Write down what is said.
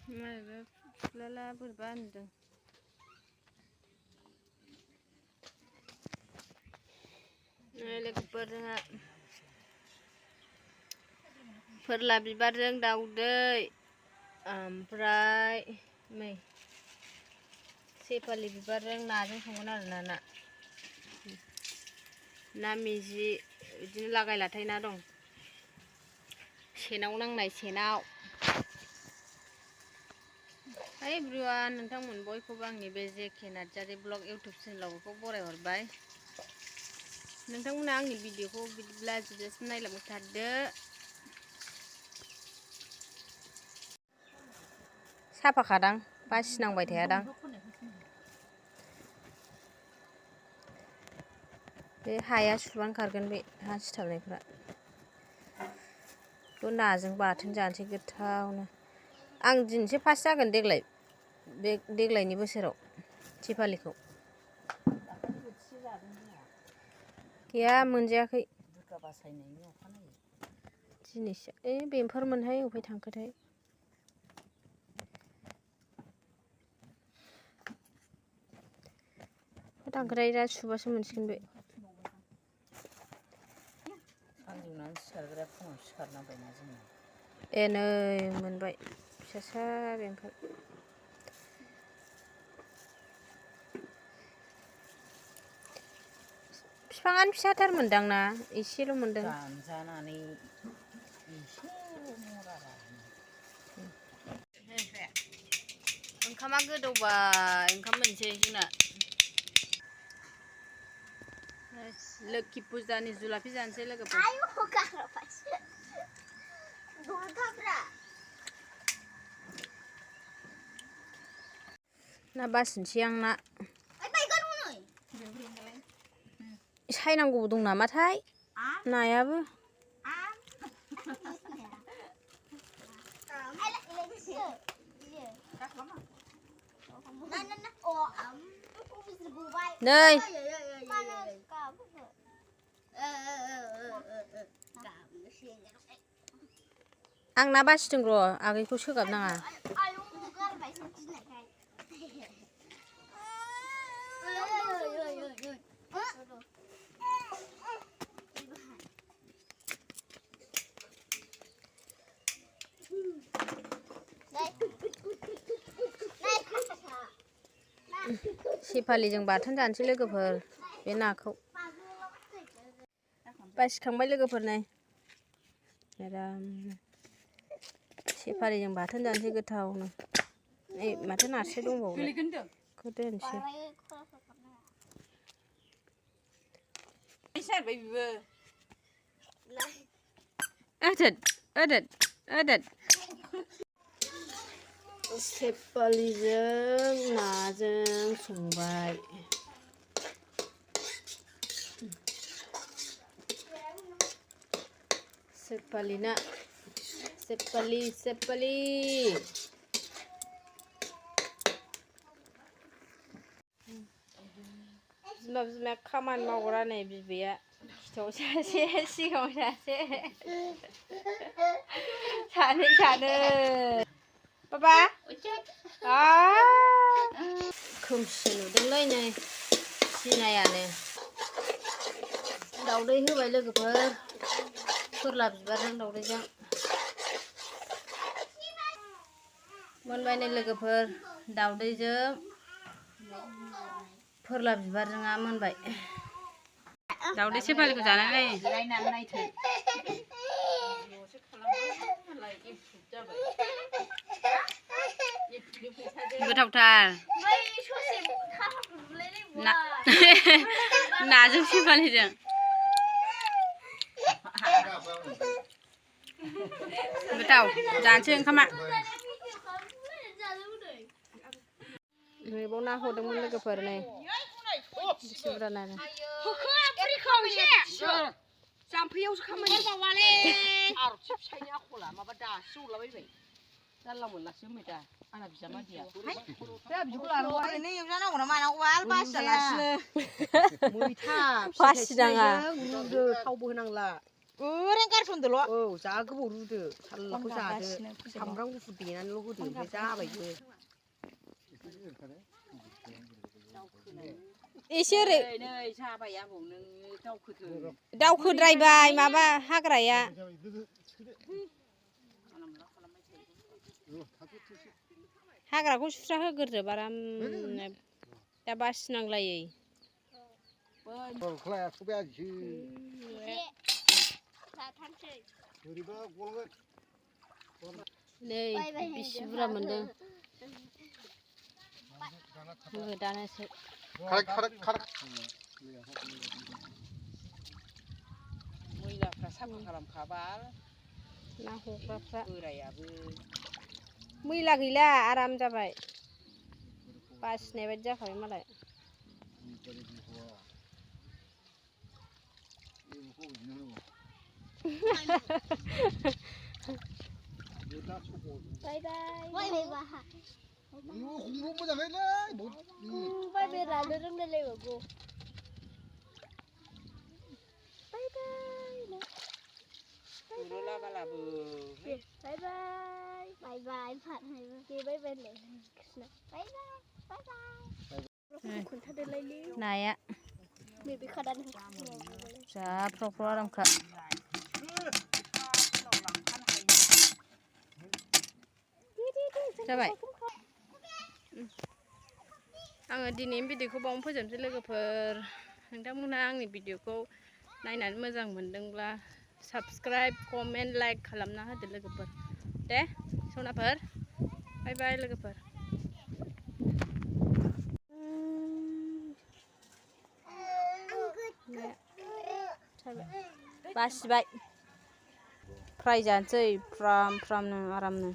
माबा फुलाला बोरैबा होनदों लोगोफोर जोंहा फोरला बिबारजों दाउदै ओमफ्राय नै सेफालि बिबारजों नाजों संगोन आरोना ना मिजि बिदिनो लागाय लाथाय ना दं सेनाव नांनाय सेनाव एभ्रिवान नोंथांमोन बयखौबो आंनि बे जेके नार्जारि ब्लग इउटुब चेनेलावखौ बरायहरबाय नोंथांमोना आंनि भिडिअखौ बिदिब्ला जोबजासिम नायलांबाय थादो साफाखादां बासिनांबाय थायादां बे हाया सुबानो खारगोन बे हा सिथाबनायफ्रा बेखौ नाजों बाथोन जानोसै गोथावनो आं दिनैसो फार्स्ट जागोन देग्लाय बे देग्लायनि बोसोराव सेफालिखौ गैया मोनजायाखै दिनैसो बेमफोर मोनहाय अबेहाय थांखोथाय थांखोथाय दा सुबासो मोनसिगोन बे ए नै मोनबाय फिसासा बेमफोर बिफाङानो फिसाथार मोनदां ना एसेल' मोनदों ओंखामा गोदौबाय ओंखाम मोनसै जोंना लोखि फुजानि जुलाफि जानोसै लोगोफोर ना बासिनोसै आं ना सायनांगौबो दं नामाथाय नायाबो नै आं ना बासिदों र' आगैखौ सोगाबनाङा सेफालिजों बाथोन जानोसै लोगोफोर बे नाखौ बासिखांबाय लोगोफोर नै आराम सेफालिजों बाथोन जानोसै गोथावनो नै माथो नास्राय दंबावो बेखौ दोनसै सेफालिजों नाजों संबाय सेफालि ना सेफालि बिमाया खामानि मावग्रा नै बिबैया खिथाव सासे सिगाङाव सासे सानै बाबा खोमसि नुदोंलै नै सिनायानो दाउदै होबाय लोगोफोर फोरला बिबारजों दाउदैजों मोनबाय नै लोगोफोर दाउदैजों फोरला बिबारजोंआ मोनबाय दाउदै सेफालिखौ जानानै गोथावथार नाजों सेफालिजों गोथाव जानोसै ओंखामा मैगं ना हरदोंमोन लोगोफोर नै जाम्फैयावसो खामानि मावाले आरबसो फिसायनि आखला माबा दासो हरलाबायबाय जानला मोनलासो होनबाय दा आंना बिजामादैया दा बिदिखौ लानांगौ ओरैनो एवजानांगौ ना मानांगौ आल बासियालासिनो मैथा बासिनाङा रुदो थावबो होनांला ओरैनो गारसनदोल' औ जा गोबाव रुदो साल्लाखौ जादो सामब्राम गुफुर देनानैल' होदो ओमफ्राय जाबायबो एसे ओरै नै जाबाय आबौ नों दावखोदो दावखोद्रायबाय माबा हाग्राया हाग्राखौ सुस्रा होग्रोदो आरामनो दा बासिनांलायै नै बेसे बुरजा मोनदों दानोसै मैलाफ्रा साफा खालामखाबाल ना हग्राफ्रा बोरायाबो मैला गैला आराम जाबाय बासिनाय बायदि जाखाबाय मालाय बाय बाय बाय रानो रोंलायलायबावगौ बाय बाय बाय बाय फानहैबो बाय बाय नाया जा फ्राव फ्राव आरामखा जाबाय आङो दिनैनि भिडिअखौ बावनो फोजोबनोसै लोगोफोर नोंथांमोनहा आंनि भिडिअखौ नायनानै मोजां मोनदोंब्ला साबस्क्राइब कमेन्ट लाइक खालामना होदो लोगोफोर दे सनाफोर बाय बाय लोगोफोर बासिबाय फ्राय जानोसै फ्राम फ्रामनो आरामनो